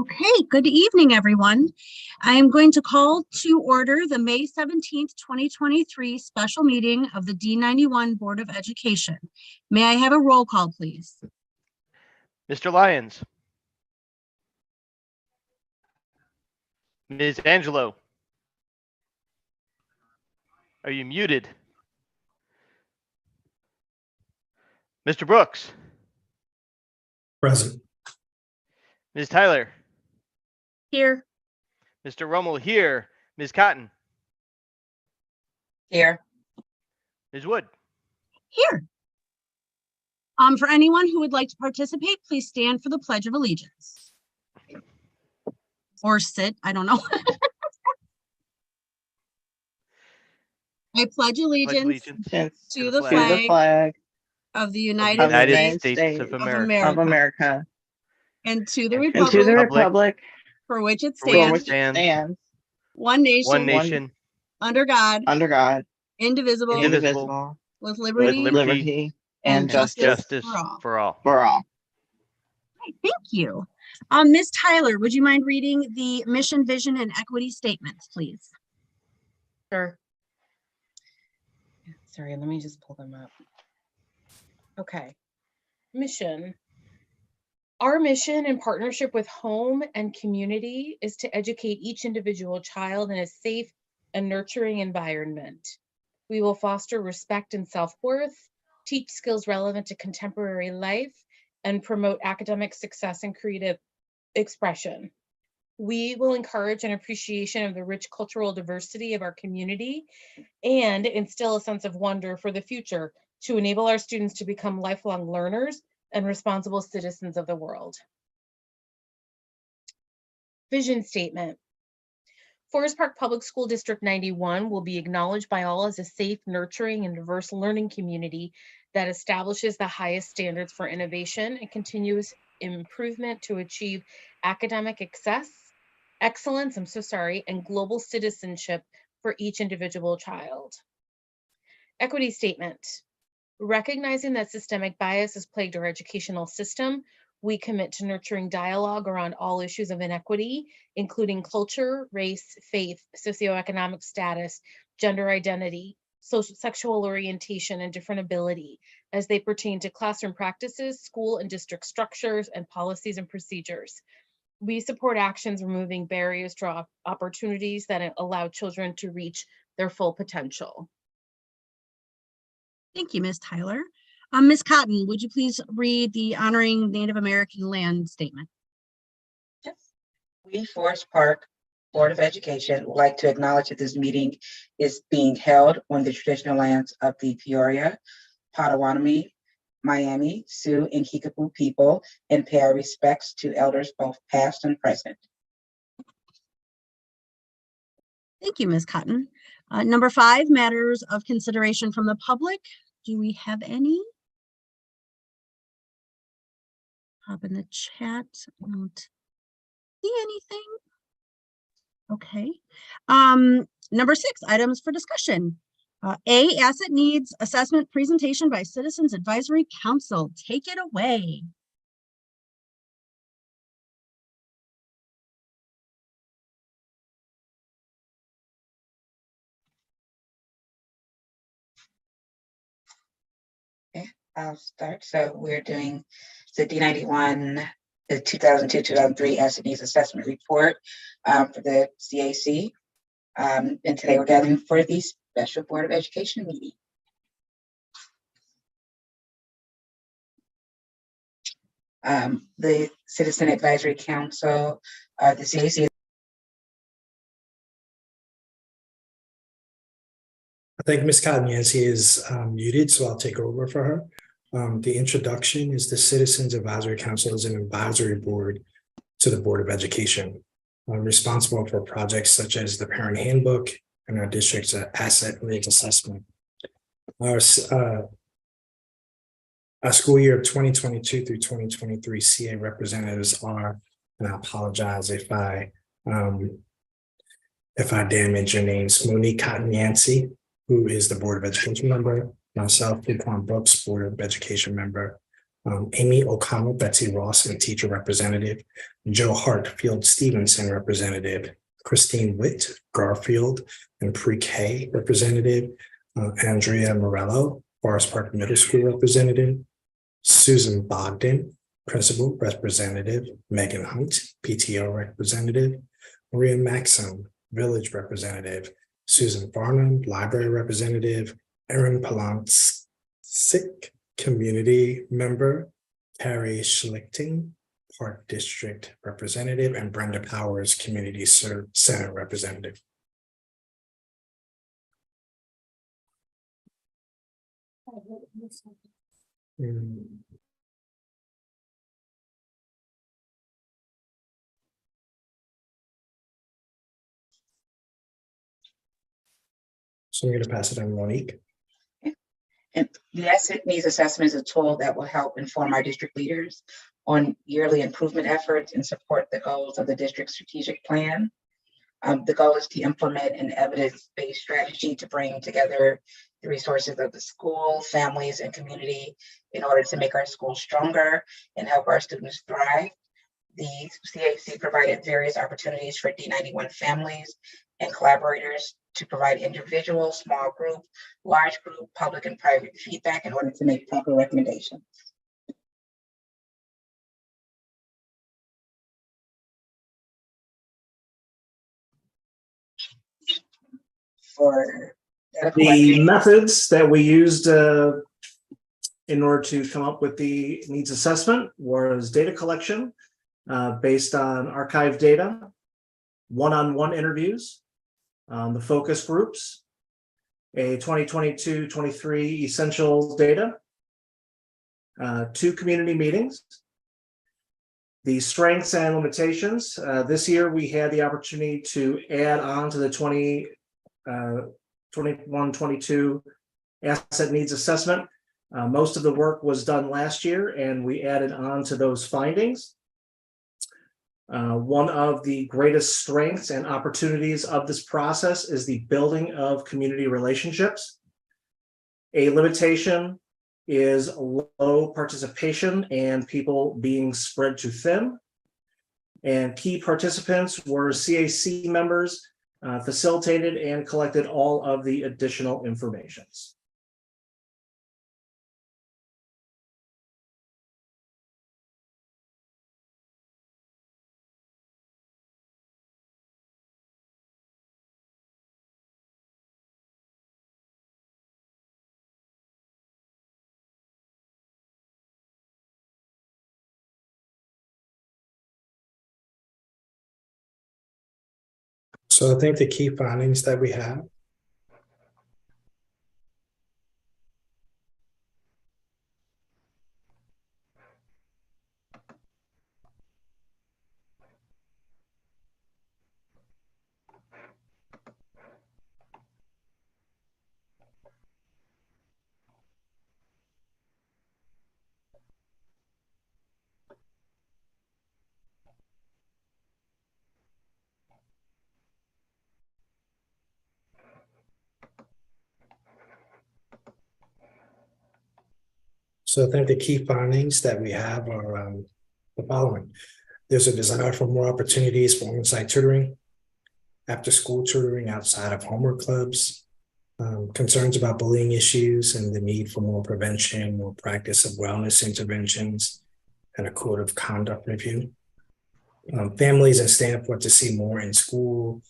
Okay, good evening, everyone. I am going to call to order the May 17th, 2023 special meeting of the D91 Board of Education. May I have a roll call, please? Mr. Lyons. Ms. Angelo. Are you muted? Mr. Brooks. Present. Ms. Tyler. Here. Mr. Rummel here. Ms. Cotton. Here. Ms. Wood. Here. For anyone who would like to participate, please stand for the Pledge of Allegiance. Or sit, I don't know. I pledge allegiance to the flag of the United States of America and to the republic for which it for which stands, it stands, one one nation, nation, under God, indivisible, indivisible, with with liberty liberty and justice for all. Right, thank you. Ms. Tyler, would you mind reading the mission, vision, and equity statements, please? Sure. Sorry, let me just pull them up. Okay. Mission. Our mission in partnership with home and community is to educate each individual child in a safe and nurturing environment. We will foster respect and self-worth, teach skills relevant to contemporary life, and promote academic success and creative expression. We will encourage an appreciation of the rich cultural diversity of our community and instill a sense of wonder for the future to enable our students to become lifelong learners and responsible citizens of the world. Vision statement. Forest Park Public School District 91 will be acknowledged by all as a safe, nurturing, and diverse learning community that establishes the highest standards for innovation and continuous improvement to achieve academic excellence, and global citizenship for each individual child. Equity statement. Recognizing that systemic bias has plagued our educational system, we commit to nurturing dialogue around all issues of inequity, including culture, race, faith, socioeconomic status, gender identity, sexual orientation, and different ability as they pertain to classroom practices, school and district structures, and policies and procedures. We support actions removing barriers to opportunities that allow children to reach their full potential. Thank you, Ms. Tyler. Ms. Cotton, would you please read the honoring Native American land statement? Yes. We, Forest Park Board of Education, would like to acknowledge that this meeting is being held on the traditional lands of the Peoria, Potawatomi, Miami, Sioux, and Kickapoo people, and pay our respects to elders both past and present. Thank you, Ms. Cotton. Number 5, matters of consideration from the public. Do we have any? Pop in the chat. I don't see anything. Okay. Number 6, items for discussion. A, asset needs assessment presentation by Citizens Advisory Council. Take it away. Okay, I'll start. So we're doing the D91, the 2002-2003 asset needs assessment report for the CAC. And today we're gathering for the special Board of Education meeting. The Citizen Advisory Council, the CAC. I think Ms. Cotton-Yancey is muted, so I'll take over for her. The introduction is the Citizens Advisory Council is an advisory board to the Board of Education, responsible for projects such as the Parent Handbook and our district's asset needs assessment. Our school year 2022 through 2023 CA representatives are, and I apologize if I damage your names, Monique Cotton-Yancey, who is the Board of Education member, myself, Daquan Brooks, Board of Education member, Amy O'Connell, Betsy Ross, and teacher representative. Joe Hart, Field Stevenson representative. Christine Witt, Garfield and pre-K representative. Andrea Morello, Forest Park Middle School representative. Susan Bogdan, principal representative. Megan Hunt, PTO representative. Maria Maxim, village representative. Susan Farnham, library representative. Erin Palansik, community member. Carrie Schlichting, Park District representative, and Brenda Powers, community center representative. So I'm going to pass it on to Monique. And the asset needs assessment is a tool that will help inform our district leaders on yearly improvement efforts and support the goals of the district strategic plan. The goal is to implement an evidence-based strategy to bring together the resources of the school, families, and community in order to make our schools stronger and help our students thrive. The CAC provided various opportunities for D91 families and collaborators to provide individual, small group, large group, public, and private feedback in order to make proper recommendations. For data The collection, methods that we used in order to come up with the needs assessment was data collection based on archive data, one-on-one interviews, the focus groups, a 2022-23 essential data, 2 community meetings, the strengths and limitations. This year we had the opportunity to add on to the 21-22 asset needs assessment. Most of the work was done last year and we added on to those findings. One of the greatest strengths and opportunities of this process is the building of community relationships. A limitation is low participation and people being spread too thin. And key participants were CAC members, facilitated and collected all of the additional information. So I think the key findings that we have. So I think the key findings that we have are the following. There's a desire for more opportunities for on-site tutoring, after-school tutoring outside of homework clubs, concerns about bullying issues and the need for more prevention, more practice of wellness interventions, and a code of conduct review. Families and staff want to see more in school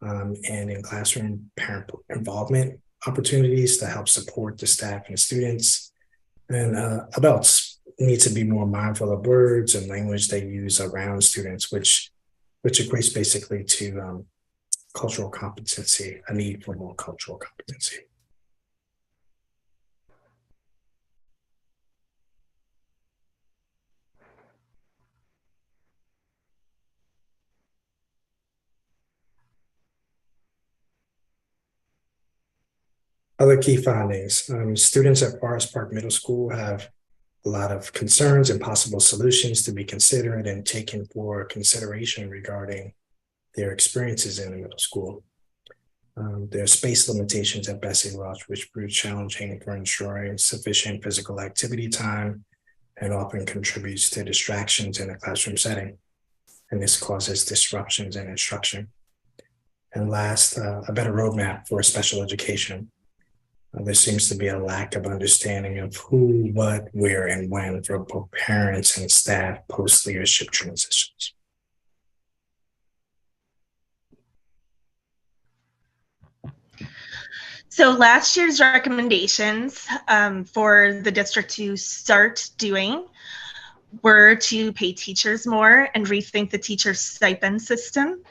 and in classroom parent involvement opportunities to help support the staff and students. And adults need to be more mindful of words and language they use around students, which equates basically to cultural competency, a need for more cultural competency. Other key findings, students at Forest Park Middle School have a lot of concerns and possible solutions to be considered and taken for consideration regarding their experiences in the middle school. There are space limitations at Bessie Ross, which proved challenging for ensuring sufficient physical activity time and often contributes to distractions in a classroom setting. And this causes disruptions in instruction. And last, a better roadmap for special education. There seems to be a lack of understanding of who, what, where, and when for both parents and staff post-leadership transitions. So last year's recommendations for the district to start doing were to pay teachers more and rethink the teacher stipend system,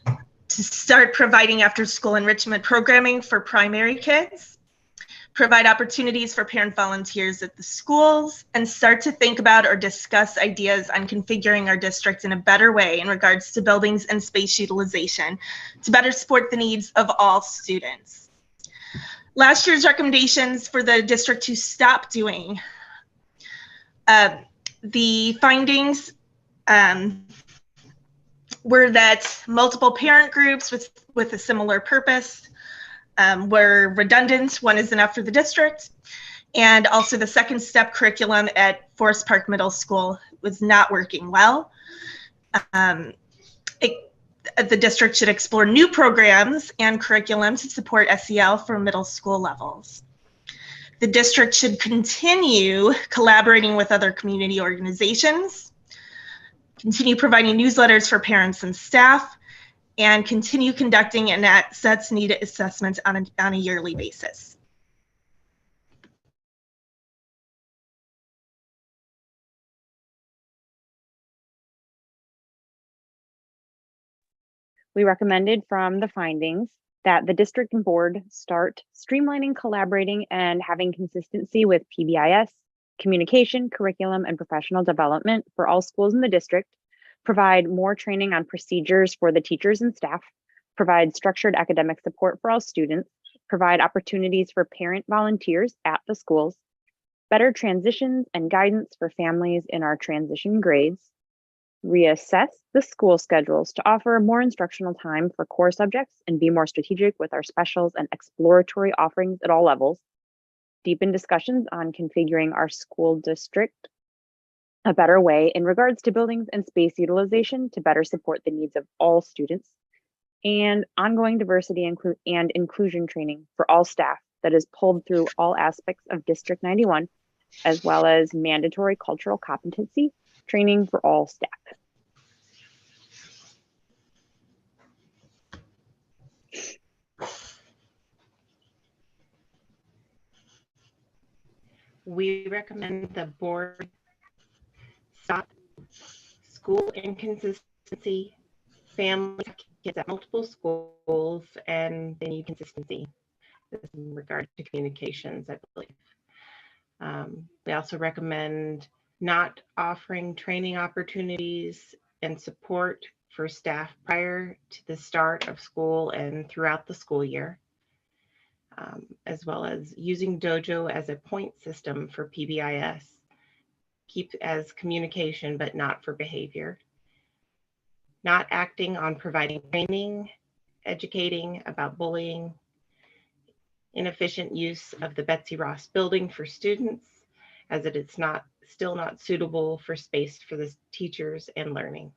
to start providing after-school enrichment programming for primary kids, provide opportunities for parent volunteers at the schools, and start to think about or discuss ideas on configuring our district in a better way in regards to buildings and space utilization to better support the needs of all students. Last year's recommendations for the district to stop doing, the findings were that multiple parent groups with a similar purpose were redundant. One is enough for the district. And also the second step curriculum at Forest Park Middle School was not working well. The district should explore new programs and curriculum to support SEL for middle school levels. The district should continue collaborating with other community organizations, continue providing newsletters for parents and staff, and continue conducting an assets needed assessment on a yearly basis. We recommended from the findings that the district and board start streamlining, collaborating, and having consistency with PBIS, communication, curriculum, and professional development for all schools in the district, provide more training on procedures for the teachers and staff, provide structured academic support for all students, provide opportunities for parent volunteers at the schools, better transitions and guidance for families in our transition grades, reassess the school schedules to offer more instructional time for core subjects and be more strategic with our specials and exploratory offerings at all levels, deepen discussions on configuring our school district a better way in regards to buildings and space utilization to better support the needs of all students, and ongoing diversity and inclusion training for all staff that is pulled through all aspects of District 91, as well as mandatory cultural competency training for all staff. We recommend the board stop school inconsistency, families, kids at multiple schools, and they need consistency in regard to communications, I believe. We also recommend not offering training opportunities and support for staff prior to the start of school and throughout the school year, as well as using Dojo as a point system for PBIS. Keep as communication, but not for behavior. Not acting on providing training, educating about bullying, inefficient use of the Betsy Ross building for students, as it is still not suitable for space for the teachers and learning.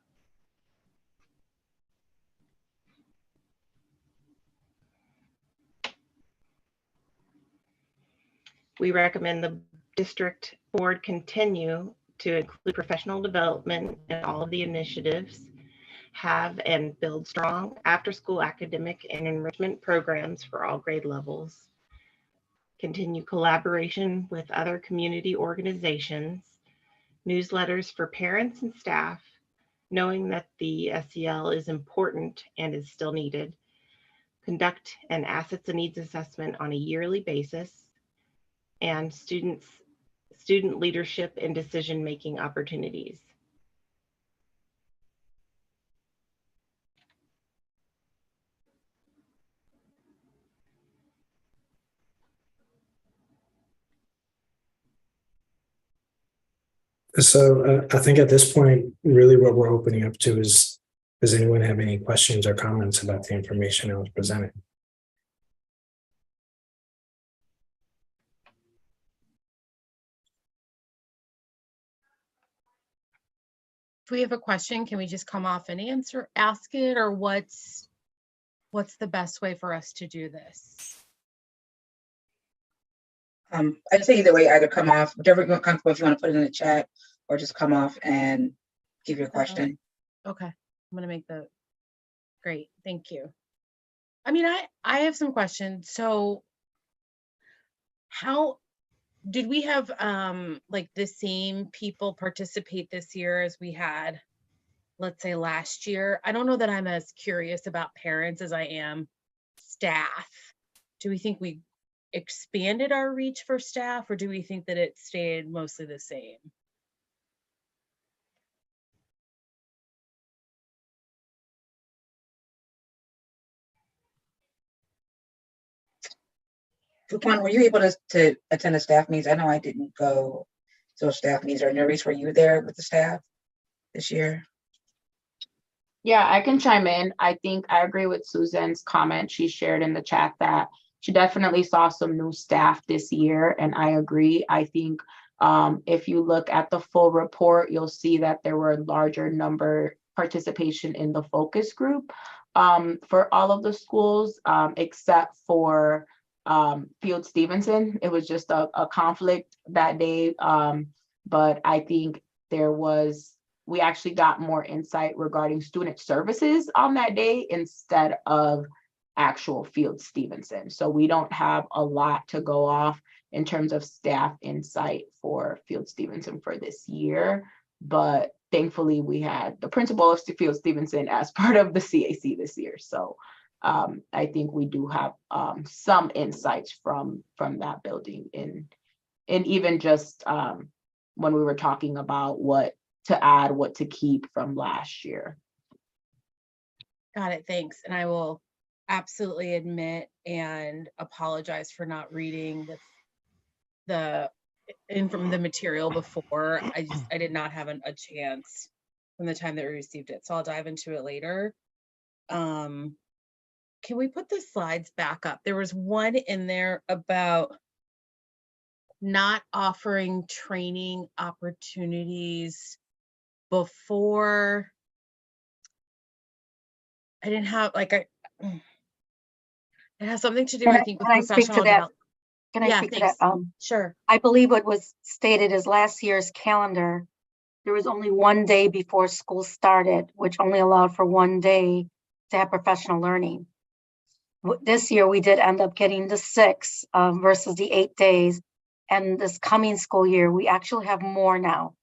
We recommend the district board continue to include professional development in all of the initiatives, have and build strong after-school academic and enrichment programs for all grade levels, continue collaboration with other community organizations, newsletters for parents and staff, knowing that the SEL is important and is still needed, conduct an assets and needs assessment on a yearly basis, and student leadership and decision-making opportunities. So I think at this point, really what we're opening up to is, does anyone have any questions or comments about the information that was presented? If we have a question, can we just come off and ask it, or what's the best way for us to do this? I'd say either way, either come off, whichever you're comfortable, if you want to put it in the chat, or just come off and give your question. Okay, I'm gonna make great, thank you. I mean, I have some questions. So how did we have like the same people participate this year as we had, let's say, last year? I don't know that I'm as curious about parents as I am staff. Do we think we expanded our reach for staff, or do we think that it stayed mostly the same? Fuquan, were you able to attend the staff meetings? I know I didn't go to those staff meetings. Or Nerys, were you there with the staff this year? Yeah, I can chime in. I think I agree with Susan's comment. She shared in the chat that she definitely saw some new staff this year, and I agree. I think if you look at the full report, you'll see that there were a larger number participation in the focus group for all of the schools, except for Field Stevenson. It was just a conflict that day, but I think we actually got more insight regarding student services on that day instead of actual Field Stevenson. So we don't have a lot to go off in terms of staff insight for Field Stevenson for this year, but thankfully we had the principal of Field Stevenson as part of the CAC this year. So I think we do have some insights from that building in even just when we were talking about what to add, what to keep from last year. Got it, thanks. And I will absolutely admit and apologize for not reading the material before. I did not have a chance from the time that we received it, so I'll dive into it later. Can we put the slides back up? There was one in there about not offering training opportunities before. I didn't have it has something to do, I think, with Can I speak to professional that? development. Can I Yeah, speak to thanks. that? Sure. I believe what was stated is last year's calendar, there was only one day before school started, which only allowed for one day to have professional learning. This year, we did end up getting the 6 versus the 8 days. And this coming school year, we actually have more now.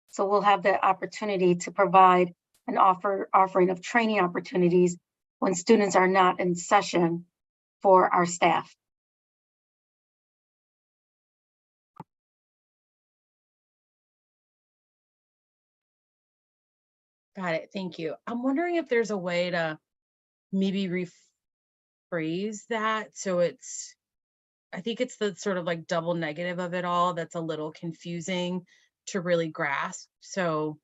So we'll have the opportunity to provide an offering of training opportunities when students are not in session for our staff. Got it. Thank you. I'm wondering if there's a way to maybe rephrase that. So I think it's the sort of like double negative of it all that's a little confusing to really grasp. So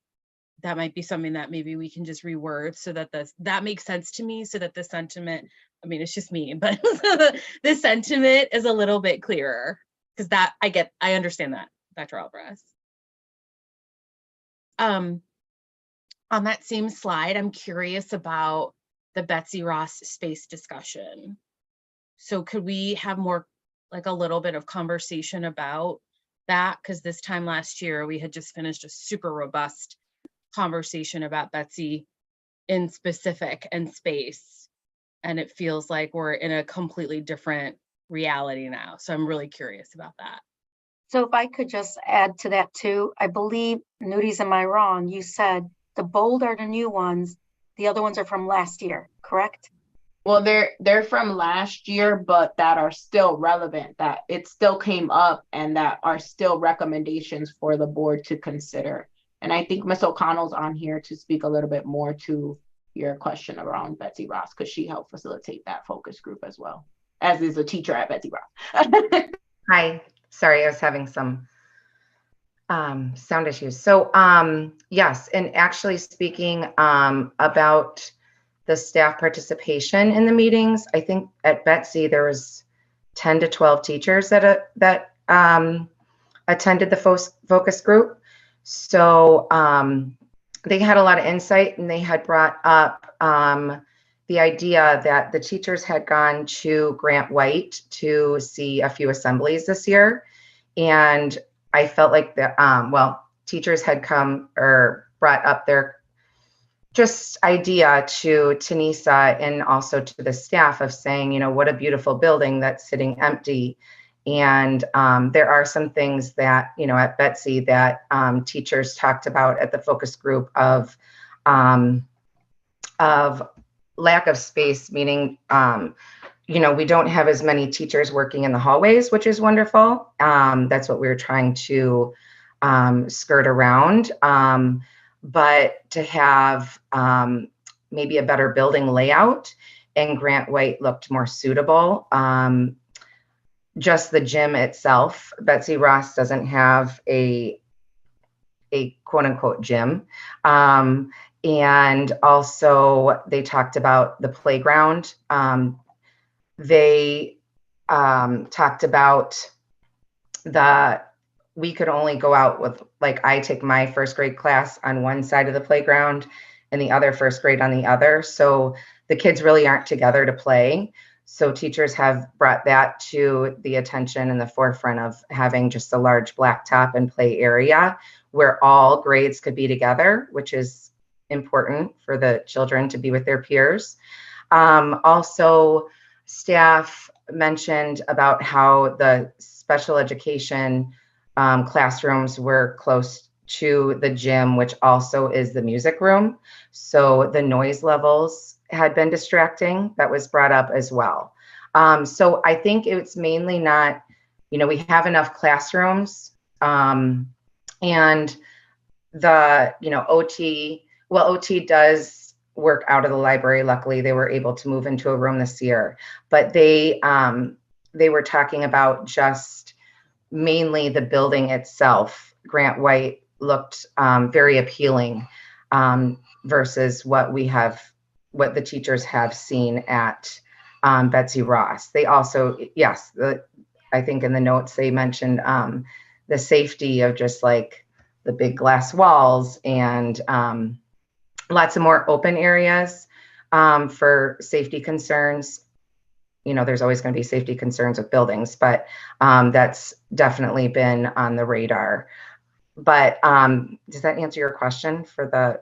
that might be something that maybe we can just reword so that that makes sense to me, so that the sentiment, I mean, it's just me, but the sentiment is a little bit clearer, because I understand that, Dr. Alvarez. On that same slide, I'm curious about the Betsy Ross space discussion. So could we have more, like a little bit of conversation about that? Because this time last year, we had just finished a super robust conversation about Betsy in specific and space. And it feels like we're in a completely different reality now. So I'm really curious about that. So if I could just add to that too, I believe, Nudies, am I wrong? You said the bold are the new ones, the other ones are from last year, correct? Well, they're from last year, but that are still relevant, that it still came up and that are still recommendations for the board to consider. And I think Ms. O'Connell's on here to speak a little bit more to your question around Betsy Ross, because she helped facilitate that focus group as well, as is a teacher at Betsy Ross. Hi, sorry, I was having some sound issues. So yes, and actually speaking about the staff participation in the meetings, I think at Betsy there was 10 to 12 teachers that attended the focus group. So they had a lot of insight, and they had brought up the idea that the teachers had gone to Grant White to see a few assemblies this year. And I felt like the, teachers had come or brought up their just idea to Tanisa and also to the staff of saying, what a beautiful building that's sitting empty. And there are some things that, at Betsy that teachers talked about at the focus group of lack of space, meaning, we don't have as many teachers working in the hallways, which is wonderful. That's what we were trying to skirt around. But to have maybe a better building layout, and Grant White looked more suitable. Just the gym itself, Betsy Ross doesn't have a quote unquote gym. And also they talked about the playground. They talked about we could only go out with, like, I take my first grade class on one side of the playground and the other first grade on the other. So the kids really aren't together to play. So teachers have brought that to the attention in the forefront of having just a large blacktop and play area where all grades could be together, which is important for the children to be with their peers. Also, staff mentioned about how the special education classrooms were close to the gym, which also is the music room. So the noise levels had been distracting. That was brought up as well. So I think it's mainly not, we have enough classrooms, and the, OT does work out of the library. Luckily, they were able to move into a room this year, but they were talking about just mainly the building itself. Grant White looked very appealing versus what the teachers have seen at Betsy Ross. They also, yes, I think in the notes they mentioned the safety of just like the big glass walls and lots of more open areas for safety concerns. There's always going to be safety concerns with buildings, but that's definitely been on the radar. But does that answer your question for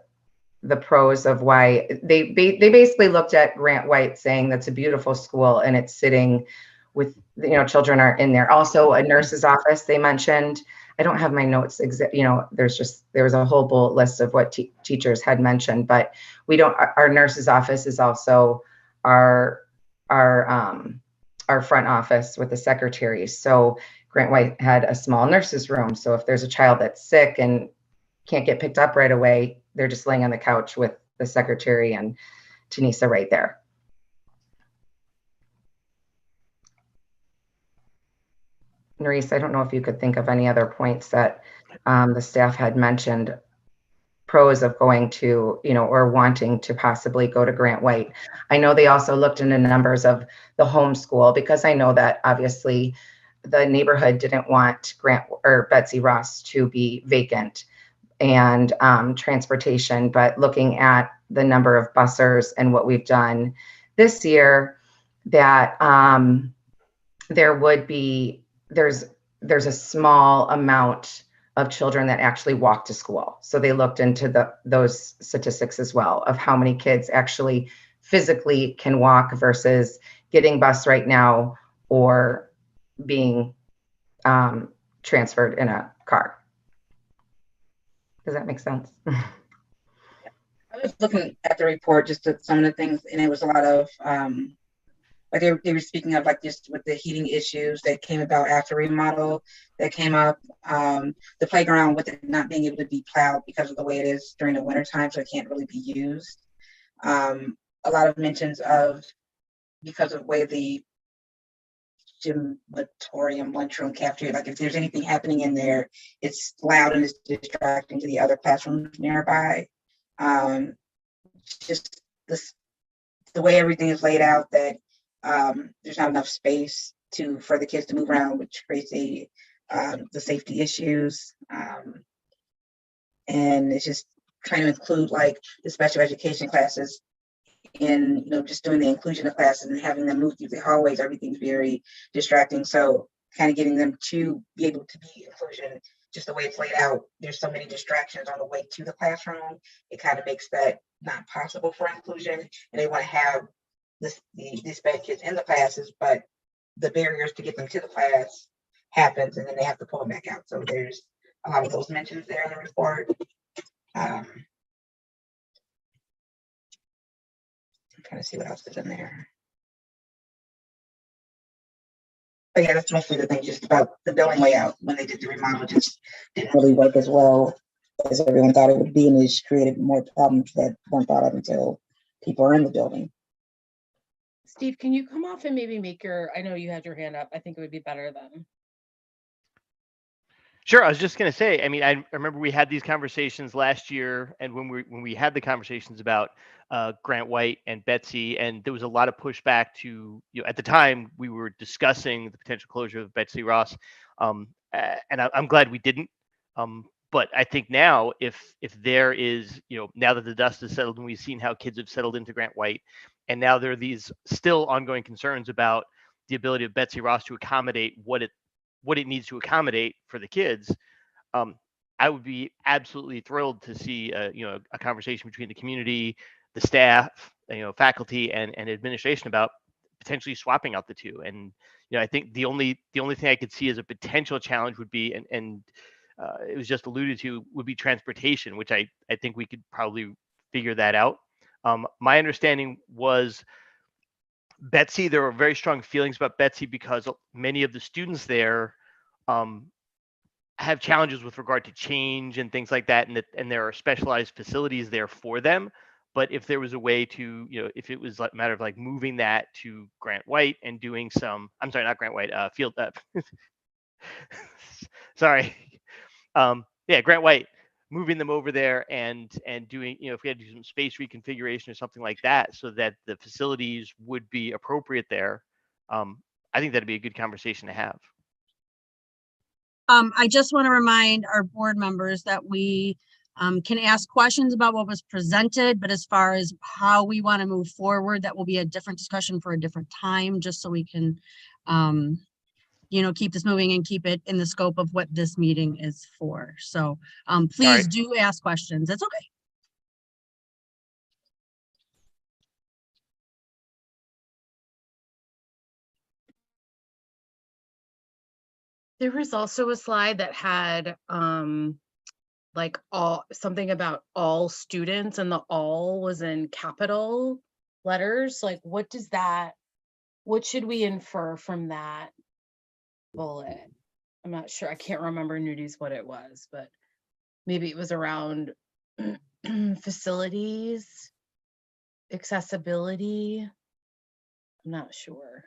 the pros of why they basically looked at Grant White saying that's a beautiful school and it's sitting with, children are in there. Also a nurse's office they mentioned. I don't have my notes there was a whole bullet list of what teachers had mentioned, but our nurse's office is also our front office with the secretaries. So Grant White had a small nurse's room. So if there's a child that's sick and can't get picked up right away, they're just laying on the couch with the secretary and Tanisa right there. Nerisse, I don't know if you could think of any other points that the staff had mentioned, pros of going to, or wanting to possibly go to Grant White. I know they also looked into numbers of the homeschool, because I know that obviously the neighborhood didn't want Grant or Betsy Ross to be vacant, and transportation, but looking at the number of busers and what we've done this year, that there's a small amount of children that actually walk to school. So they looked into those statistics as well of how many kids actually physically can walk versus getting bused right now or being transferred in a car. Does that make sense? I was looking at the report, just at some of the things, and it was a lot of like they were speaking of, like, just with the heating issues that came about after remodel that came up, the playground with it not being able to be plowed because of the way it is during the winter time, so it can't really be used. A lot of mentions of, because of the way the gymatorium, lunchroom, cafeteria, like if there's anything happening in there, it's loud and it's distracting to the other classrooms nearby. Just the way everything is laid out, that there's not enough space for the kids to move around, which creates the safety issues. And it's just, trying to include like the special education classes in, just doing the inclusion of classes and having them move through the hallways. Everything's very distracting. So kind of getting them to be able to be inclusion, just the way it's laid out, there's so many distractions on the way to the classroom. It kind of makes that not possible for inclusion. And they want to have these sped kids in the classes, but the barriers to get them to the class happens, and then they have to pull them back out. So there's a lot of those mentions there in the report. I'm trying to see what else is in there. But yeah, that's mostly the thing, just about the building layout. When they did the remodel, just didn't really work as well as everyone thought it would be, and it just created more problems that weren't thought of until people are in the building. Steve, can you come off and maybe make I know you had your hand up. I think it would be better then. Sure. I was just going to say, I mean, I remember we had these conversations last year, and when we had the conversations about Grant White and Betsy, and there was a lot of pushback to, at the time we were discussing the potential closure of Betsy Ross, and I'm glad we didn't. But I think now, if there is, now that the dust has settled and we've seen how kids have settled into Grant White, and now there are these still ongoing concerns about the ability of Betsy Ross to accommodate what it needs to accommodate for the kids, I would be absolutely thrilled to see a conversation between the community, the staff, faculty, and administration about potentially swapping out the two. And I think the only thing I could see as a potential challenge would be, and it was just alluded to, would be transportation, which I think we could probably figure that out. My understanding was Betsy, there were very strong feelings about Betsy because many of the students there have challenges with regard to change and things like that, and there are specialized facilities there for them. But if there was a way to, if it was a matter of like moving that to Grant White and doing some, I'm sorry, not Grant White, Field, sorry, Grant White, moving them over there and doing, if we had to do some space reconfiguration or something like that, so that the facilities would be appropriate there, I think that'd be a good conversation to have. I just want to remind our board members that we can ask questions about what was presented, but as far as how we want to move forward, that will be a different discussion for a different time, just so we can, keep this moving and keep it in the scope of what this meeting is for. So please do ask questions. That's okay. There was also a slide that had like something about all students, and the all was in capital letters. Like, what should we infer from that bullet? I'm not sure. I can't remember Nudi's what it was, but maybe it was around facilities, accessibility. I'm not sure.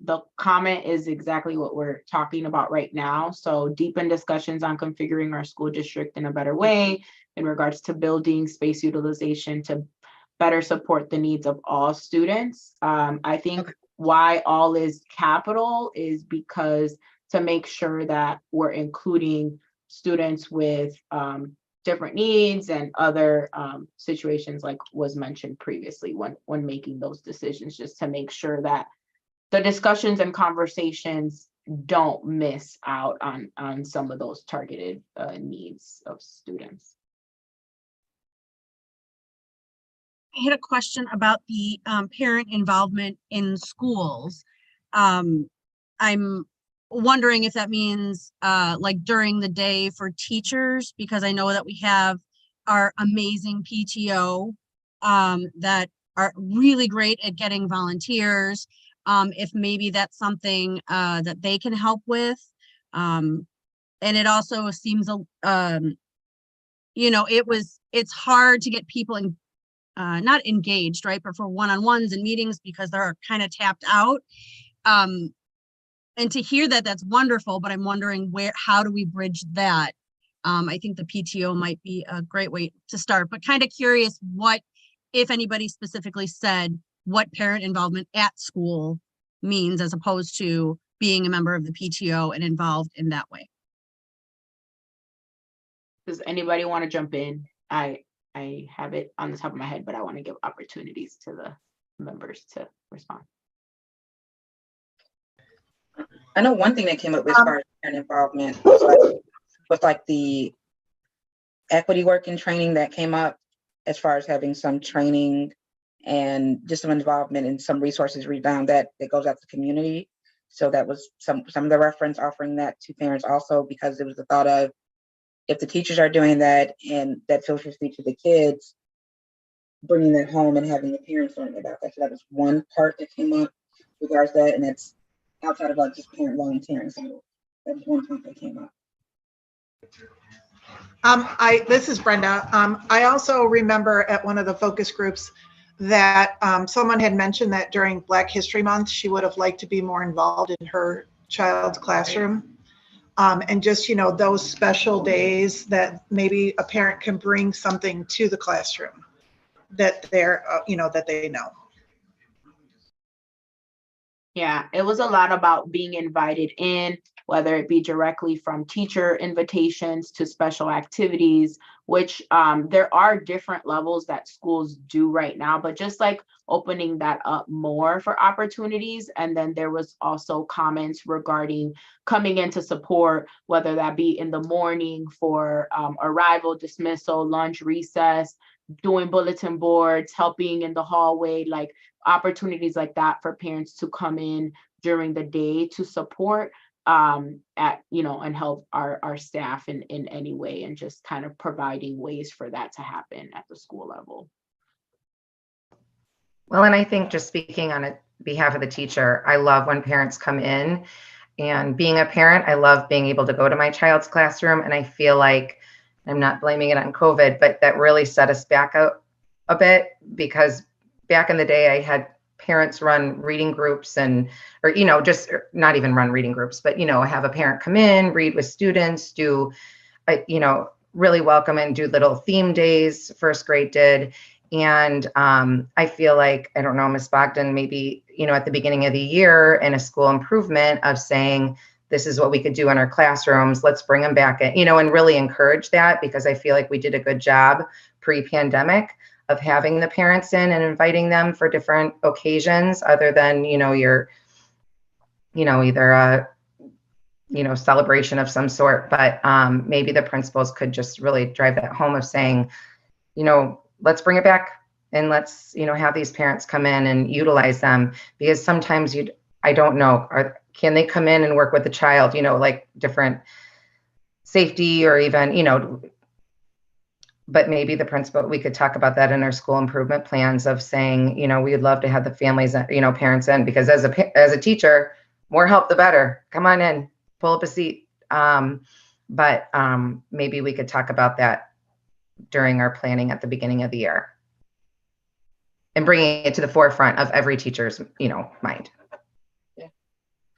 The comment is exactly what we're talking about right now. So deepen discussions on configuring our school district in a better way in regards to building space utilization to better support the needs of all students. I think why all is capital is because to make sure that we're including students with different needs and other situations, like was mentioned previously when making those decisions, just to make sure that the discussions and conversations don't miss out on some of those targeted needs of students. I had a question about the parent involvement in schools. I'm wondering if that means like during the day for teachers, because I know that we have our amazing PTO that are really great at getting volunteers. If maybe that's something that they can help with. And it also seems, it's hard to get people in, not engaged, right? But for one-on-ones and meetings because they're kind of tapped out. And to hear that, that's wonderful, but I'm wondering how do we bridge that? I think the PTO might be a great way to start, but kind of curious what, if anybody specifically said what parent involvement at school means as opposed to being a member of the PTO and involved in that way. Does anybody want to jump in? I have it on the top of my head, but I want to give opportunities to the members to respond. I know one thing that came up as far as parent involvement was like the equity work and training that came up, as far as having some training and just some involvement in some resources rebound that goes out to the community. So that was some of the reference offering that to parents also, because it was the thought of, if the teachers are doing that and that filters through to the kids, bringing that home and having the parents learn about that. So that was one part that came up with regards to that, and that's outside of like just parent volunteering. So that was one point that came up. This is Brenda. I also remember at one of the focus groups that someone had mentioned that during Black History Month, she would have liked to be more involved in her child's classroom. And just, you know, those special days that maybe a parent can bring something to the classroom that they're, you know, that they know. Yeah, it was a lot about being invited in, whether it be directly from teacher invitations to special activities, which there are different levels that schools do right now, but just like opening that up more for opportunities. And then there was also comments regarding coming in to support, whether that be in the morning for arrival, dismissal, lunch, recess, doing bulletin boards, helping in the hallway, like opportunities like that for parents to come in during the day to support at, you know, and help our staff in any way, and just kind of providing ways for that to happen at the school level. Well, and I think, just speaking on behalf of the teacher, I love when parents come in, and being a parent, I love being able to go to my child's classroom, and I feel like, I'm not blaming it on COVID, but that really set us back out a bit, because back in the day I had parents run reading groups or, you know, just not even run reading groups, but, you know, have a parent come in, read with students, do, you know, really welcome and do little theme days, first grade did. And I feel like, I don't know, Ms. Bogdan, maybe, you know, at the beginning of the year in a school improvement of saying, this is what we could do in our classrooms, let's bring them back in, you know, and really encourage that, because I feel like we did a good job pre-pandemic of having the parents in and inviting them for different occasions, other than, you know, your, you know, either a, you know, celebration of some sort. But maybe the principals could just really drive that home of saying, you know, let's bring it back, and let's, you know, have these parents come in and utilize them, because sometimes I don't know, can they come in and work with the child, you know, like different safety or even, you know, but maybe the principal, we could talk about that in our school improvement plans of saying, you know, we'd love to have the families, you know, parents in, because as a teacher, more help the better. Come on in, pull up a seat. But maybe we could talk about that during our planning at the beginning of the year, and bringing it to the forefront of every teacher's, you know, mind. Yeah,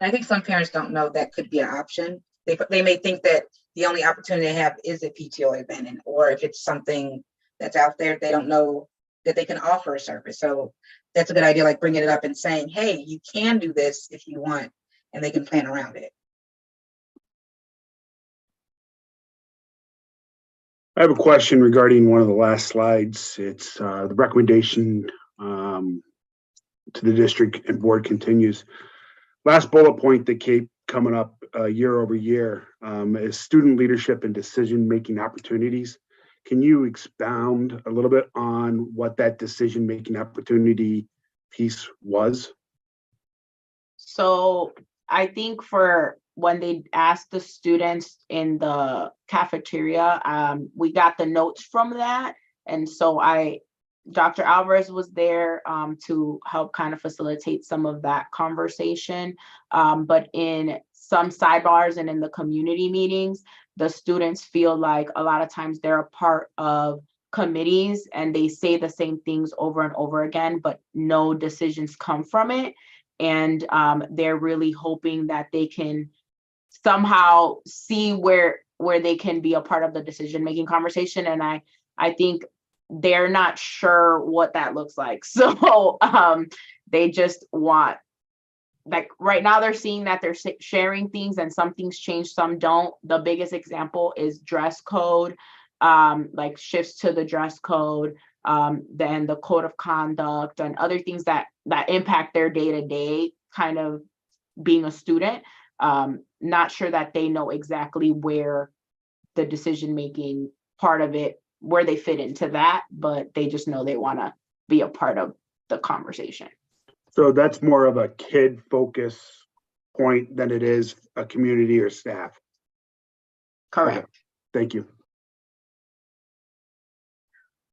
I think some parents don't know that could be an option. They may think that the only opportunity they have is a PTO event, or if it's something that's out there, they don't know that they can offer a service. So that's a good idea, like bringing it up and saying, hey, you can do this if you want, and they can plan around it. I have a question regarding one of the last slides. It's the recommendation to the district and board continues. Last bullet point that kept coming up year over year is student leadership and decision-making opportunities. Can you expound a little bit on what that decision-making opportunity piece was? So I think for when they asked the students in the cafeteria, we got the notes from that. And so Dr. Alvarez was there to help kind of facilitate some of that conversation. But in some sidebars and in the community meetings, the students feel like a lot of times they're a part of committees and they say the same things over and over again, but no decisions come from it. And they're really hoping that they can somehow see where they can be a part of the decision-making conversation. And I think they're not sure what that looks like. So they just want like right now they're seeing that they're sharing things and some things change, some don't. The biggest example is dress code, like shifts to the dress code, then the code of conduct and other things that impact their day-to-day kind of being a student. Not sure that they know exactly where the decision-making part of it, where they fit into that, but they just know they want to be a part of the conversation. So that's more of a kid focus point than it is a community or staff. Correct. Okay. Thank you.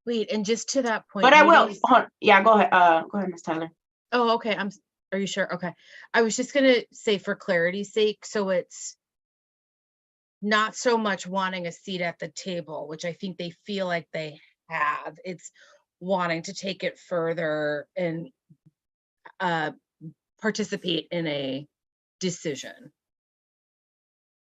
Wait, and just to that point. But I will. Moody's- Yeah, go ahead. Go ahead, Ms. Tyler. Oh, okay. Are you sure? Okay. I was just gonna say for clarity's sake, so it's not so much wanting a seat at the table, which I think they feel like they have. It's wanting to take it further and participate in a decision.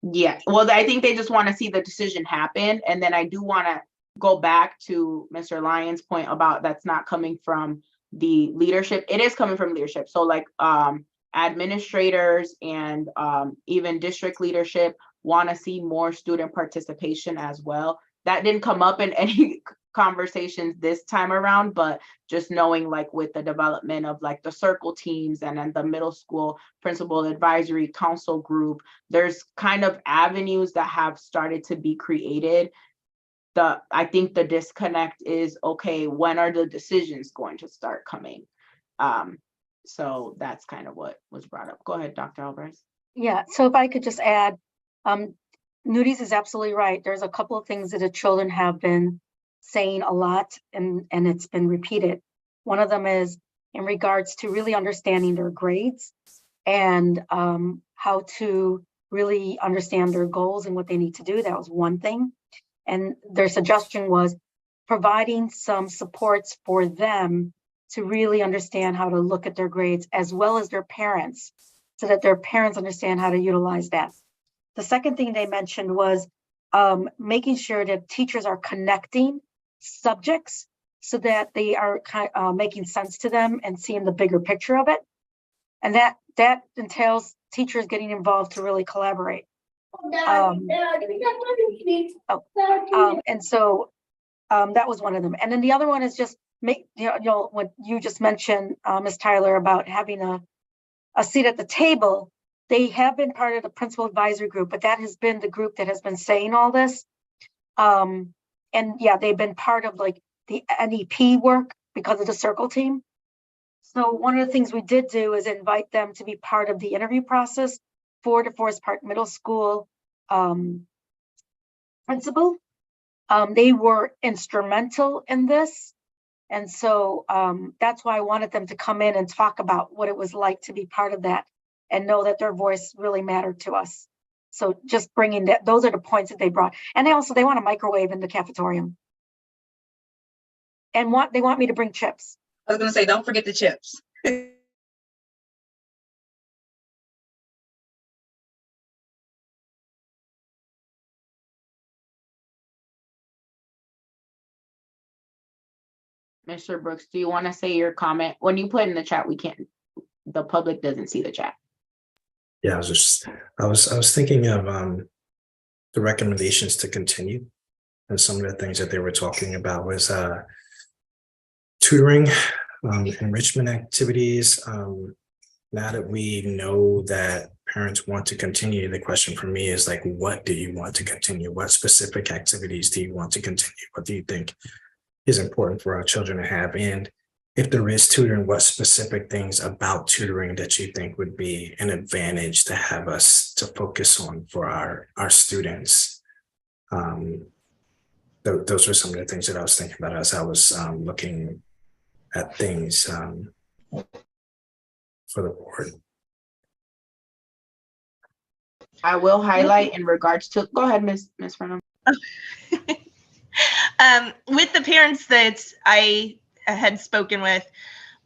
Yeah, well, I think they just want to see the decision happen. And then I do want to go back to Mr. Lyons' point about that's not coming from the leadership. It is coming from leadership. So like administrators and even district leadership want to see more student participation as well. That didn't come up in any conversations this time around, but just knowing like with the development of like the circle teams and then the middle school principal advisory council group, there's kind of avenues that have started to be created. I think the disconnect is, okay, when are the decisions going to start coming? So that's kind of what was brought up. Go ahead, Dr. Albright. Yeah, so if I could just add, Nudies is absolutely right. There's a couple of things that the children have been saying a lot, and it's been repeated. One of them is in regards to really understanding their grades and how to really understand their goals and what they need to do. That was one thing. And their suggestion was providing some supports for them to really understand how to look at their grades as well as their parents, so that their parents understand how to utilize that. The second thing they mentioned was making sure that teachers are connecting subjects so that they are making sense to them and seeing the bigger picture of it. And that entails teachers getting involved to really collaborate. And so that was one of them. And then the other one is just what you just mentioned, Ms. Tyler, about having a seat at the table. They have been part of the principal advisory group, but that has been the group that has been saying all this. And yeah, they've been part of like the NEP work because of the circle team. So one of the things we did do is invite them to be part of the interview process for the Forest Park Middle School principal. They were instrumental in this. And so that's why I wanted them to come in and talk about what it was like to be part of that and know that their voice really mattered to us. So just bringing that, those are the points that they brought. And they want a microwave in the cafeteria. And they want me to bring chips. I was gonna say, don't forget the chips. Mr. Brooks, do you want to say your comment? When you put in the chat, the public doesn't see the chat. Yeah, I was thinking of the recommendations to continue, and some of the things that they were talking about was tutoring, enrichment activities. Now that we know that parents want to continue, the question for me is like, what do you want to continue? What specific activities do you want to continue? What do you think is important for our children to have? And if there is tutoring, what specific things about tutoring that you think would be an advantage to have us to focus on for our students? Those were some of the things that I was thinking about as I was looking at things for the board. I will highlight in regards to, go ahead, Ms. Fernand. With the parents that I had spoken with,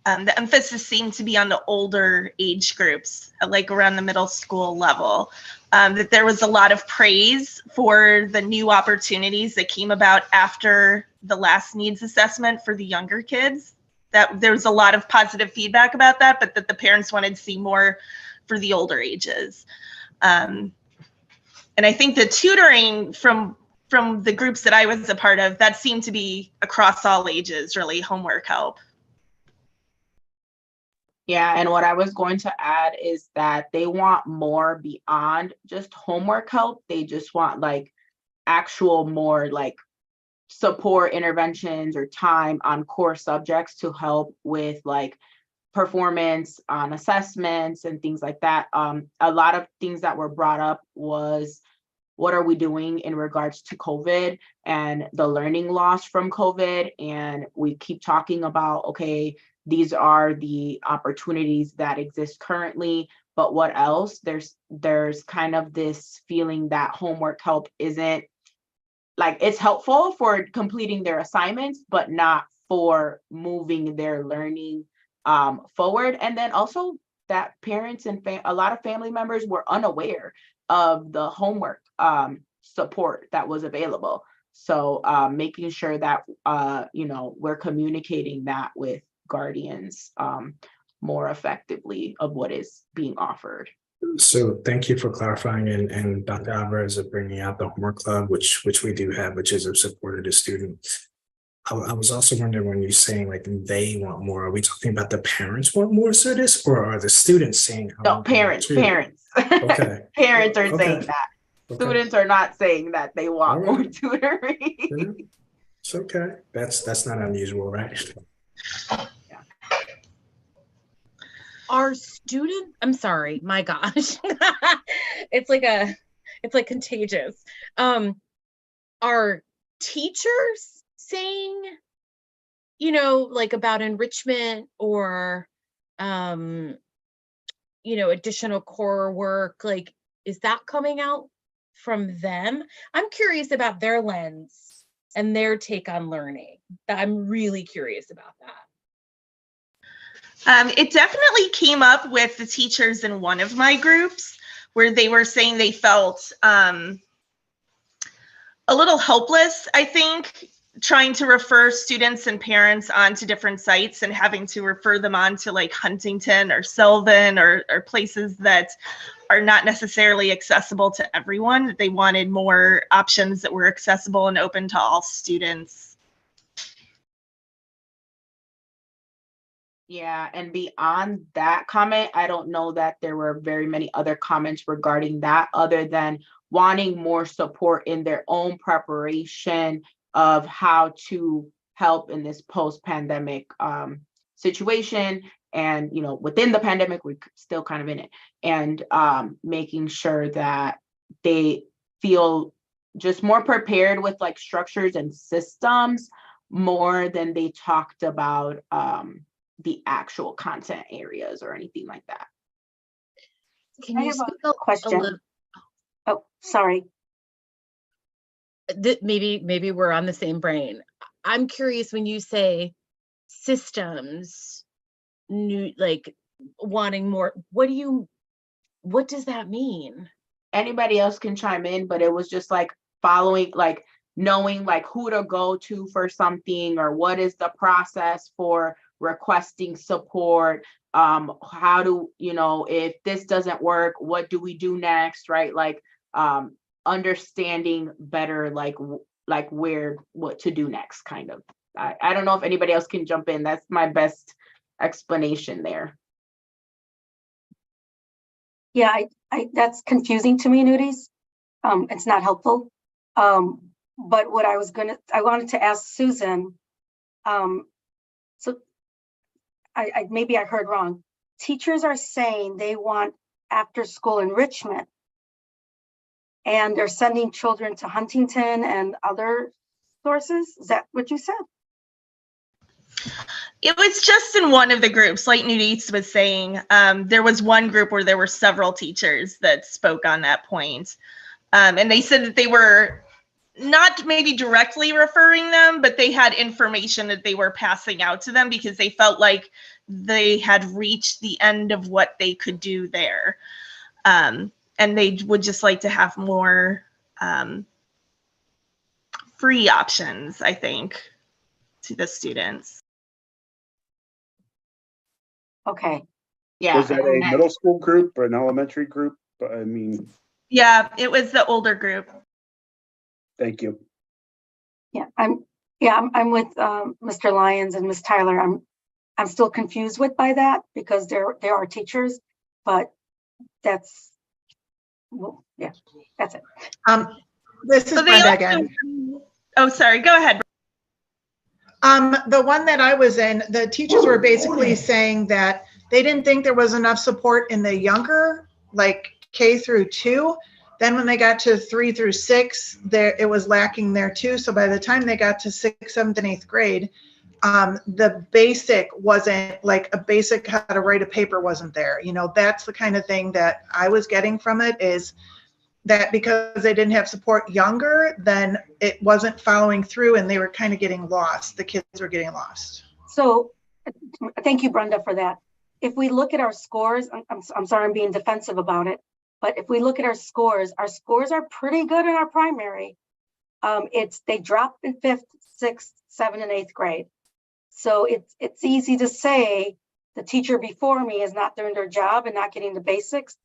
the emphasis seemed to be on the older age groups, like around the middle school level, that there was a lot of praise for the new opportunities that came about after the last needs assessment for the younger kids. that there was a lot of positive feedback about that, but that the parents wanted to see more for the older ages. And I think the tutoring from the groups that I was a part of, that seemed to be across all ages, really, homework help. Yeah, and what I was going to add is that they want more beyond just homework help. They just want like actual more like support interventions or time on core subjects to help with like performance on assessments and things like that. A lot of things that were brought up was, what are we doing in regards to COVID and the learning loss from COVID? And we keep talking about, okay, these are the opportunities that exist currently, but what else? There's kind of this feeling that homework help isn't, like, it's helpful for completing their assignments, but not for moving their learning forward. And then also that parents and a lot of family members were unaware of the homework support that was available. So making sure that, we're communicating that with guardians more effectively of what is being offered. So thank you for clarifying, and Dr. Alvarez of bringing out the homework club, which we do have, which is a support of the students. I was also wondering, when you're saying like they want more, are we talking about the parents want more service, or are the students saying? No, parents. Okay. Parents are Okay. saying that. Okay. Students are not saying that they want All more right. tutoring. It's okay. That's not unusual, right? Our student, I'm sorry, my gosh. it's like contagious. Are teachers saying, like about enrichment or additional core work? Like, is that coming out from them? I'm curious about their lens and their take on learning. I'm really curious about that. It definitely came up with the teachers in one of my groups where they were saying they felt a little helpless, I think, trying to refer students and parents onto different sites and having to refer them on to like Huntington or Sylvan or places that are not necessarily accessible to everyone. They wanted more options that were accessible and open to all students. Yeah, and beyond that comment, I don't know that there were very many other comments regarding that, other than wanting more support in their own preparation of how to help in this post-pandemic situation. And, within the pandemic, we're still kind of in it, and making sure that they feel just more prepared with like structures and systems more than they talked about the actual content areas or anything like that. Can I have a question? Oh, sorry. Maybe we're on the same brain. I'm curious, when you say systems, new, like wanting more, what does that mean? Anybody else can chime in, but it was just like following, like knowing like who to go to for something, or what is the process for requesting support. How do, if this doesn't work, what do we do next, right? Like understanding better, like what to do next, kind of. I don't know if anybody else can jump in. That's my best explanation there. Yeah, I that's confusing to me, Nudies. It's not helpful. But what I wanted to ask Susan, so maybe I heard wrong. Teachers are saying they want after school enrichment, and they're sending children to Huntington and other sources. Is that what you said? It was just in one of the groups, like Nudice was saying. There was one group where there were several teachers that spoke on that point. And they said that they were not maybe directly referring them, but they had information that they were passing out to them because they felt like they had reached the end of what they could do there. And they would just like to have more free options, I think, to the students. Okay, Yeah. Was that and a middle school group or an elementary group? I mean, Yeah, it was the older group. thank you. yeah, I'm with Mr. Lyons and Ms. Tyler. I'm still confused by that because there are teachers, but that's, well, yeah, that's it. This is So they Brenda also, again. oh, sorry, go ahead. The one that I was in, the teachers were basically saying that they didn't think there was enough support in the younger, like K through 2. Then when they got to 3 through 6, it was lacking there too. So by the time they got to 6th, 7th, and 8th grade, the basic wasn't, like a basic how to write a paper wasn't there. You know, that's the kind of thing that I was getting from it, is that because they didn't have support younger, then it wasn't following through and they were kind of getting lost. The kids were getting lost. So thank you, Brenda, for that. If we look at our scores, I'm sorry, I'm being defensive about it, but if we look at our scores are pretty good in our primary. They drop in 5th, 6th, 7th, and 8th grade. So it's easy to say the teacher before me is not doing their job and not getting the basics.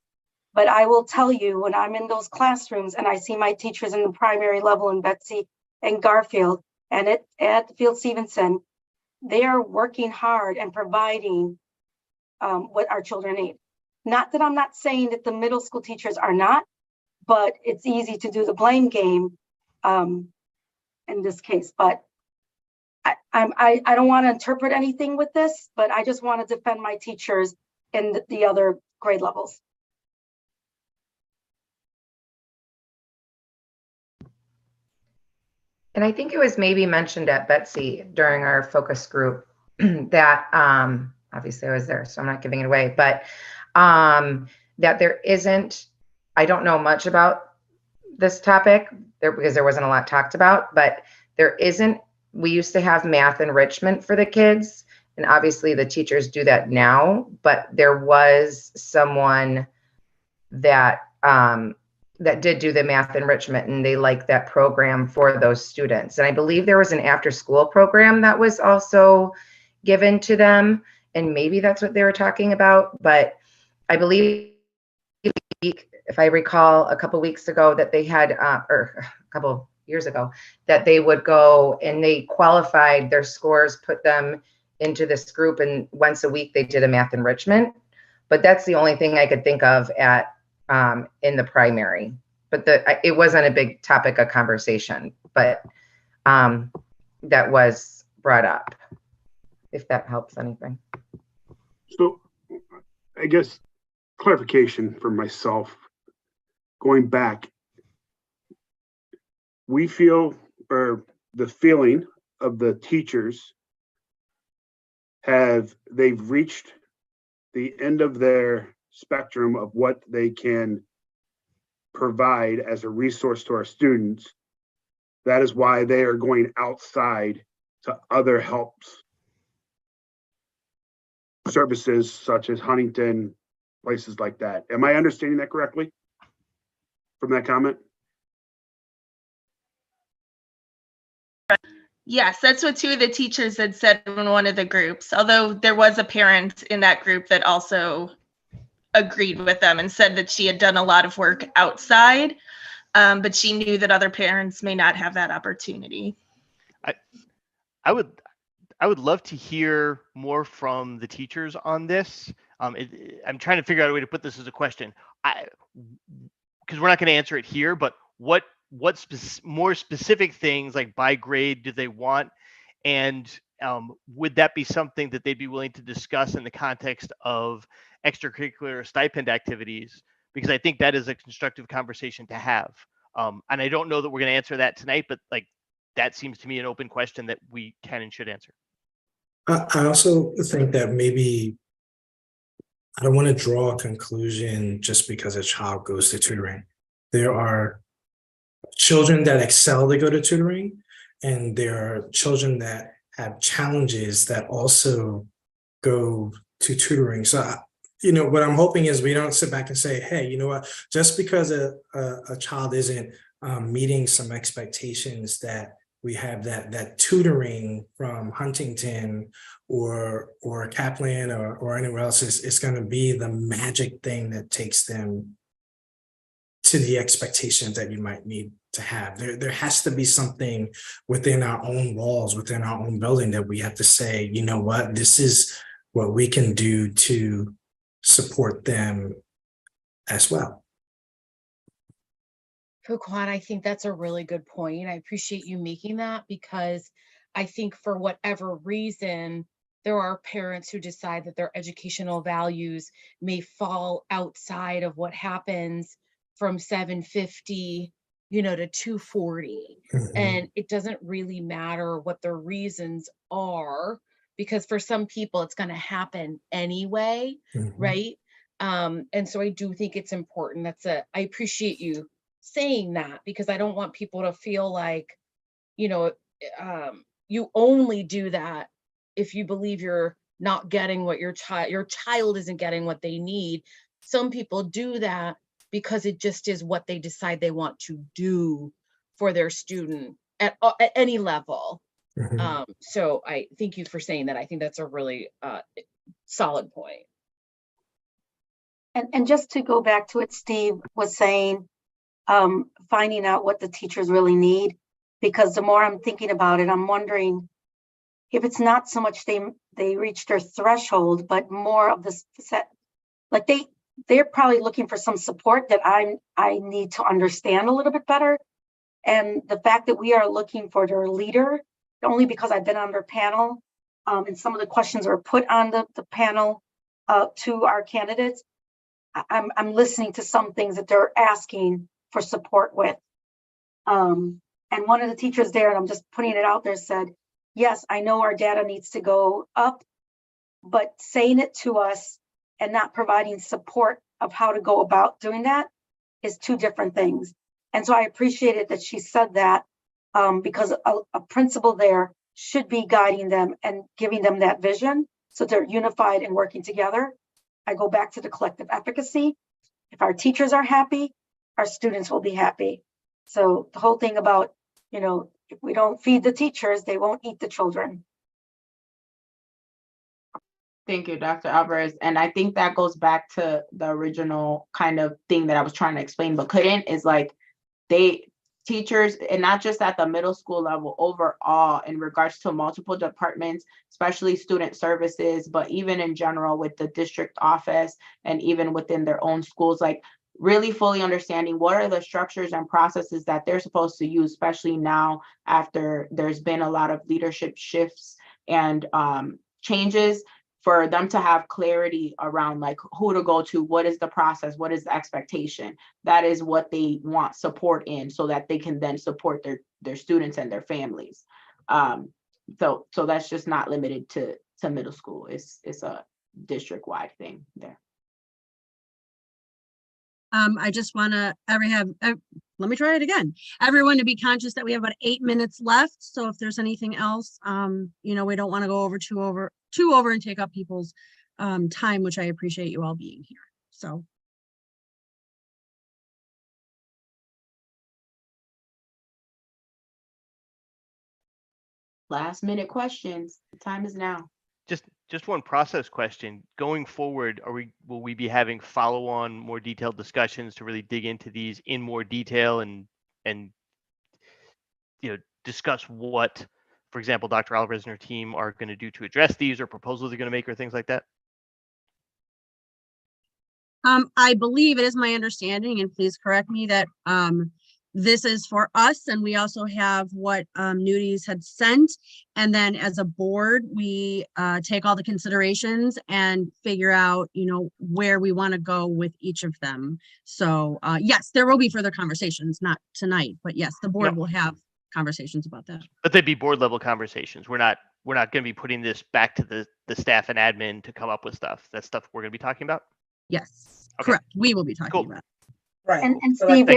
But I will tell you, when I'm in those classrooms and I see my teachers in the primary level in Betsy and Garfield and at Field Stevenson, they are working hard and providing what our children need. Not that I'm not saying that the middle school teachers are not, but it's easy to do the blame game in this case. But I don't want to interpret anything with this, but I just want to defend my teachers in the other grade levels. And I think it was maybe mentioned at Betsy during our focus group that obviously I was there, so I'm not giving it away, but that there isn't, I don't know much about this topic there because there wasn't a lot talked about, but there isn't, we used to have math enrichment for the kids, and obviously the teachers do that now, but there was someone that that did do the math enrichment, and they liked that program for those students. And I believe there was an after school program that was also given to them, and maybe that's what they were talking about. But I believe, if I recall, a couple weeks ago that they had, or a couple years ago, that they would go and they qualified their scores, put them into this group, and once a week they did a math enrichment. But that's the only thing I could think of at in the primary, but it wasn't a big topic of conversation, but that was brought up, if that helps anything. So I guess clarification for myself, going back, we feel, or the feeling of the teachers they've reached the end of their spectrum of what they can provide as a resource to our students. That is why they are going outside to other helps services such as Huntington, places like that. Am I understanding that correctly from that comment? Yes, that's what 2 of the teachers had said in one of the groups, although there was a parent in that group that also agreed with them and said that she had done a lot of work outside, but she knew that other parents may not have that opportunity. I would love to hear more from the teachers on this. I'm trying to figure out a way to put this as a question, because we're not going to answer it here, but what more specific things, like by grade, do they want? And would that be something that they'd be willing to discuss in the context of extracurricular stipend activities? Because I think that is a constructive conversation to have. And I don't know that we're going to answer that tonight, but like that seems to me an open question that we can and should answer. I also think that maybe I don't want to draw a conclusion just because a child goes to tutoring. There are children that excel to go to tutoring, and there are children that have challenges that also go to tutoring. So, what I'm hoping is we don't sit back and say, hey, you know what, just because a child isn't meeting some expectations, that we have that tutoring from Huntington or Kaplan or anywhere else, is going to be the magic thing that takes them to the expectations that you might need to have. There has to be something within our own walls, within our own building, that we have to say, you know what, this is what we can do to support them as well. Fuquan, I think that's a really good point. I appreciate you making that, because I think for whatever reason, there are parents who decide that their educational values may fall outside of what happens from 750, to 240. And it doesn't really matter what the reasons are, because for some people it's going to happen anyway, right? And so I do think it's important. I appreciate you saying that, because I don't want people to feel like, you only do that if you believe you're not getting what your child isn't getting what they need. Some people do that because it just is what they decide they want to do for their student at any level. So I thank you for saying that. I think that's a really solid point. And just to go back to what Steve was saying, finding out what the teachers really need, because the more I'm thinking about it, I'm wondering if it's not so much they reach their threshold, but more of this set, like they're probably looking for some support that I need to understand a little bit better. And the fact that we are looking for their leader, only because I've been on their panel, and some of the questions are put on the panel to our candidates, I'm listening to some things that they're asking for support with. And one of the teachers there, and I'm just putting it out there, said, yes, I know our data needs to go up, but saying it to us and not providing support of how to go about doing that is two different things. And so I appreciated that she said that, because a principal there should be guiding them and giving them that vision so they're unified and working together. I go back to the collective efficacy. If our teachers are happy, our students will be happy. So the whole thing about, if we don't feed the teachers, they won't eat the children. Thank you, Dr. Alvarez. And I think that goes back to the original kind of thing that I was trying to explain, but couldn't, is like teachers, and not just at the middle school level, overall, in regards to multiple departments, especially student services, but even in general with the district office and even within their own schools, like really fully understanding what are the structures and processes that they're supposed to use, especially now after there's been a lot of leadership shifts and changes, for them to have clarity around like who to go to, what is the process, what is the expectation. That is what they want support in, so that they can then support their students and their families. So that's just not limited to middle school. It's a district-wide thing there. I just want to let me try it again. Everyone to be conscious that we have about 8 minutes left. So if there's anything else, we don't want to go too over and take up people's time, which I appreciate you all being here. So. Last minute questions. The time is now. Just one process question. Going forward, will we be having follow-on, more detailed discussions to really dig into these in more detail and discuss what, for example, Dr. Alvarez and her team are going to do to address these, or proposals they're going to make, or things like that? I believe it is my understanding, and please correct me, that this is for us, and we also have what Nudies had sent, and then as a board we take all the considerations and figure out where we want to go with each of them. So yes, there will be further conversations, not tonight, but yes, the board will have conversations about that. But they'd be board level conversations. We're not going to be putting this back to the staff and admin to come up with stuff. That's stuff we're going to be talking about. Yes, okay. Correct. We will be talking about. Right. And Steve,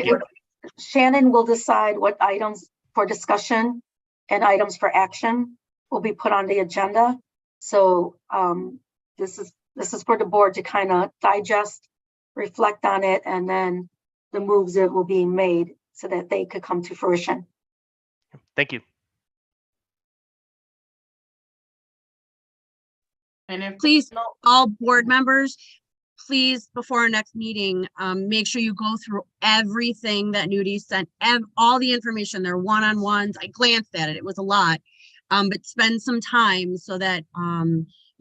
Shannon will decide what items for discussion and items for action will be put on the agenda. So this is for the board to kind of digest, reflect on it, and then the moves that will be made so that they could come to fruition. Thank you. And if Please, no, all board members, please, before our next meeting, make sure you go through everything that Nudie sent, all the information, their one-on-ones. I glanced at it. It was a lot. But spend some time so that,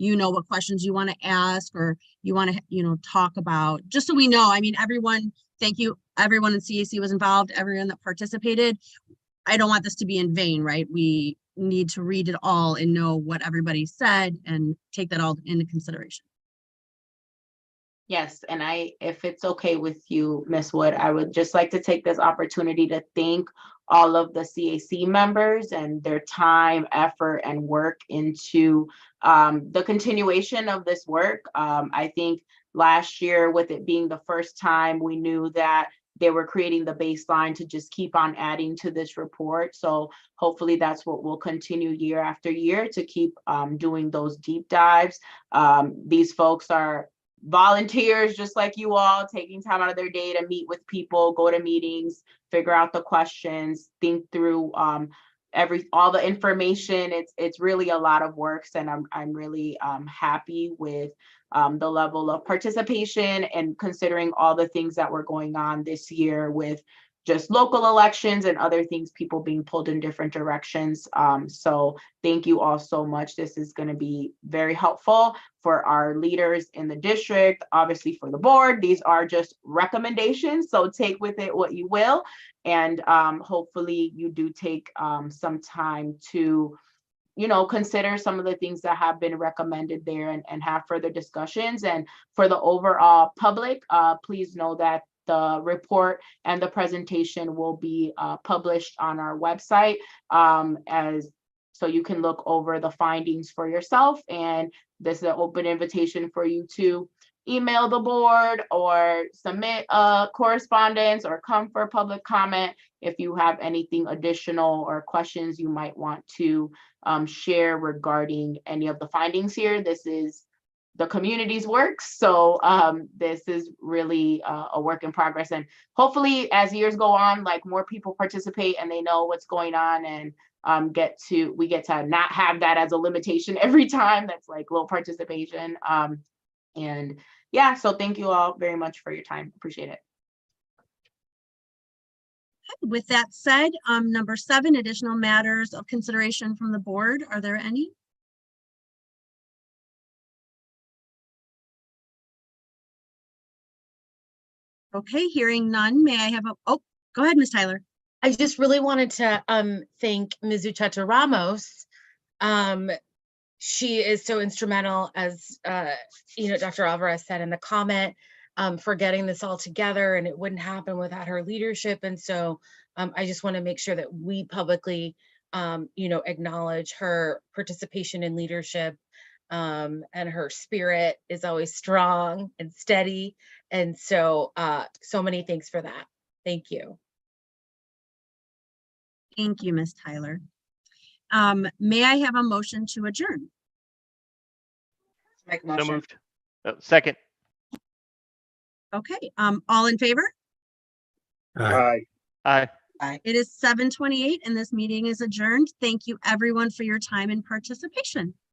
you know what questions you want to ask or you want to, you know, talk about, just so we know. I mean, everyone, thank you. Everyone in CAC was involved, everyone that participated. I don't want this to be in vain, right? We need to read it all and know what everybody said and take that all into consideration. yes, and if it's okay with you, Ms. Wood, I would just like to take this opportunity to thank all of the CAC members and their time, effort, and work into the continuation of this work. I think last year, with it being the first time, we knew that they were creating the baseline to just keep on adding to this report. So hopefully that's what we'll continue year after year, to keep doing those deep dives. These folks are volunteers just like you all, taking time out of their day to meet with people, go to meetings, figure out the questions, think through all the information. It's really a lot of work, and I'm really happy with the level of participation, and considering all the things that were going on this year with just local elections and other things, people being pulled in different directions. So thank you all so much. This is going to be very helpful for our leaders in the district, obviously for the board. These are just recommendations, so take with it what you will. And hopefully you do take some time to, you know, consider some of the things that have been recommended there, and have further discussions. And for the overall public, please know that the report and the presentation will be published on our website, so you can look over the findings for yourself. And this is an open invitation for you to email the board or submit correspondence or come for public comment if you have anything additional or questions you might want to share regarding any of the findings here. This is the community's work, so this is really a work in progress. And hopefully as years go on, like more people participate and they know what's going on, and we get to not have that as a limitation every time. That's like low participation. And yeah, so thank you all very much for your time. Appreciate it. With that said, number 7, additional matters of consideration from the board. Are there any? Okay, hearing none, may I have oh, go ahead, Ms. Tyler. I just really wanted to thank Ms. Ucheta Ramos. She is so instrumental, as you know, Dr. Alvarez said in the comment, for getting this all together, and it wouldn't happen without her leadership. And so I just want to make sure that we publicly, you know, acknowledge her participation and leadership, and her spirit is always strong and steady. And so, so many thanks for that. Thank you. Thank you, Ms. Tyler. May I have a motion to adjourn? Make a So motion. moved. Second. Okay, all in favor? Aye. Aye. It is 7:28 and this meeting is adjourned. Thank you everyone for your time and participation.